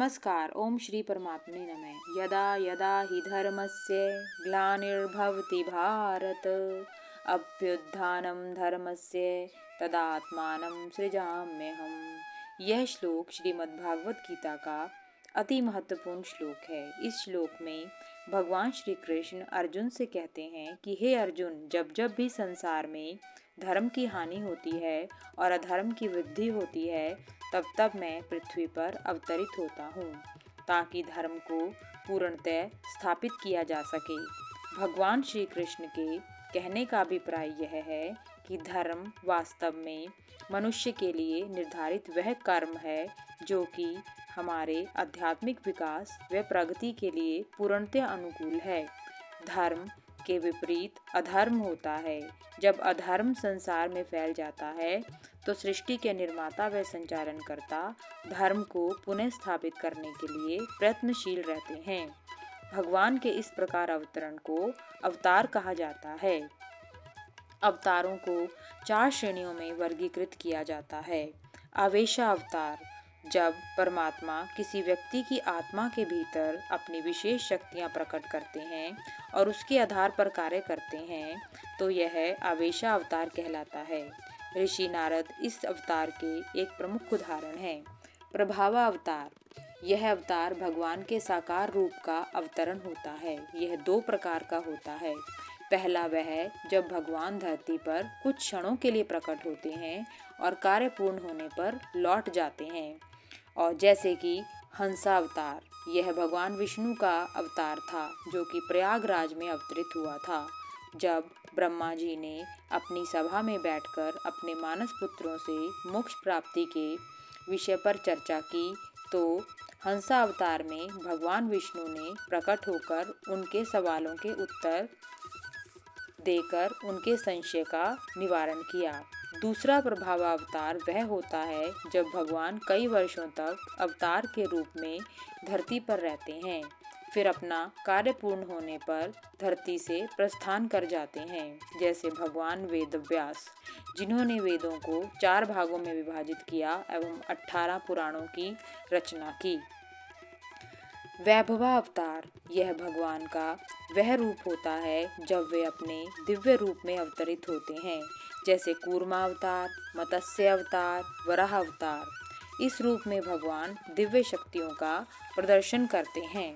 नमस्कार। ओम श्री परमात्मने नमः। यदा यदा हि धर्मस्य ग्लानिर्भवति भारत अभ्युत्थानं धर्मस्य तदात्मानं सृजाम्यहम्। यह श्लोक श्रीमद् भागवत गीता का अति महत्वपूर्ण श्लोक है। इस श्लोक में भगवान श्री कृष्ण अर्जुन से कहते हैं कि हे अर्जुन, जब जब भी संसार में धर्म की हानि होती है और अधर्म की वृद्धि होती है, तब तब मैं पृथ्वी पर अवतरित होता हूँ ताकि धर्म को पूर्णतः स्थापित किया जा सके। भगवान श्री कृष्ण के कहने का अभिप्राय यह है कि धर्म वास्तव में मनुष्य के लिए निर्धारित वह कर्म है जो कि हमारे आध्यात्मिक विकास व प्रगति के लिए पूर्णतः अनुकूल है। धर्म के विपरीत अधर्म होता है। जब अधर्म संसार में फैल जाता है तो सृष्टि के निर्माता व संचालनकर्ता धर्म को पुनः स्थापित करने के लिए प्रयत्नशील रहते हैं। भगवान के इस प्रकार अवतरण को अवतार कहा जाता है। अवतारों को 4 श्रेणियों में वर्गीकृत किया जाता है। आवेशावतार, जब परमात्मा किसी व्यक्ति की आत्मा के भीतर अपनी विशेष शक्तियां प्रकट करते हैं और उसके आधार पर कार्य करते हैं तो यह आवेशावतार कहलाता है। ऋषि नारद इस अवतार के एक प्रमुख उदाहरण हैं। प्रभावावतार, यह अवतार भगवान के साकार रूप का अवतरण होता है। यह 2 प्रकार का होता है। पहला वह जब भगवान धरती पर कुछ क्षणों के लिए प्रकट होते हैं और कार्य पूर्ण होने पर लौट जाते हैं, और जैसे कि हंसावतार, यह भगवान विष्णु का अवतार था जो कि प्रयागराज में अवतरित हुआ था। जब ब्रह्मा जी ने अपनी सभा में बैठकर अपने मानस पुत्रों से मोक्ष प्राप्ति के विषय पर चर्चा की तो हंसा अवतार में भगवान विष्णु ने प्रकट होकर उनके सवालों के उत्तर देकर उनके संशय का निवारण किया। दूसरा प्रभावावतार वह होता है जब भगवान कई वर्षों तक अवतार के रूप में धरती पर रहते हैं, फिर अपना कार्य पूर्ण होने पर धरती से प्रस्थान कर जाते हैं। जैसे भगवान वेदव्यास, जिन्होंने वेदों को 4 भागों में विभाजित किया एवं 18 पुराणों की रचना की। वैभवावतार, यह भगवान का वह रूप होता है जब वे अपने दिव्य रूप में अवतरित होते हैं, जैसे कूर्मा अवतार, मत्स्य अवतार, वराह अवतार। इस रूप में भगवान दिव्य शक्तियों का प्रदर्शन करते हैं।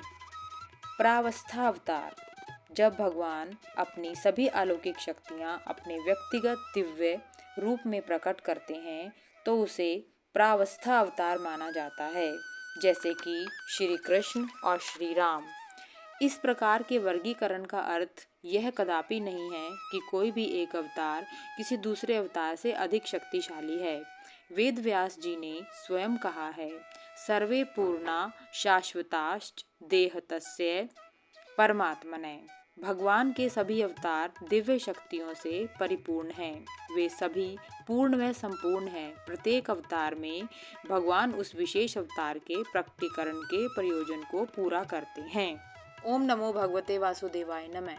प्रावस्था अवतार, जब भगवान अपनी सभी अलौकिक शक्तियां अपने व्यक्तिगत दिव्य रूप में प्रकट करते हैं तो उसे प्रावस्था अवतार माना जाता है, जैसे कि श्री कृष्ण और श्री राम। इस प्रकार के वर्गीकरण का अर्थ यह कदापि नहीं है कि कोई भी एक अवतार किसी दूसरे अवतार से अधिक शक्तिशाली है। वेद व्यास जी ने स्वयं कहा है, सर्वे पूर्णा शाश्वताश्च देहतस्य परमात्मने। भगवान के सभी अवतार दिव्य शक्तियों से परिपूर्ण हैं। वे सभी पूर्ण व संपूर्ण हैं। प्रत्येक अवतार में भगवान उस विशेष अवतार के प्रकटीकरण के प्रयोजन को पूरा करते हैं। ओम नमो भगवते वासुदेवाय नमः।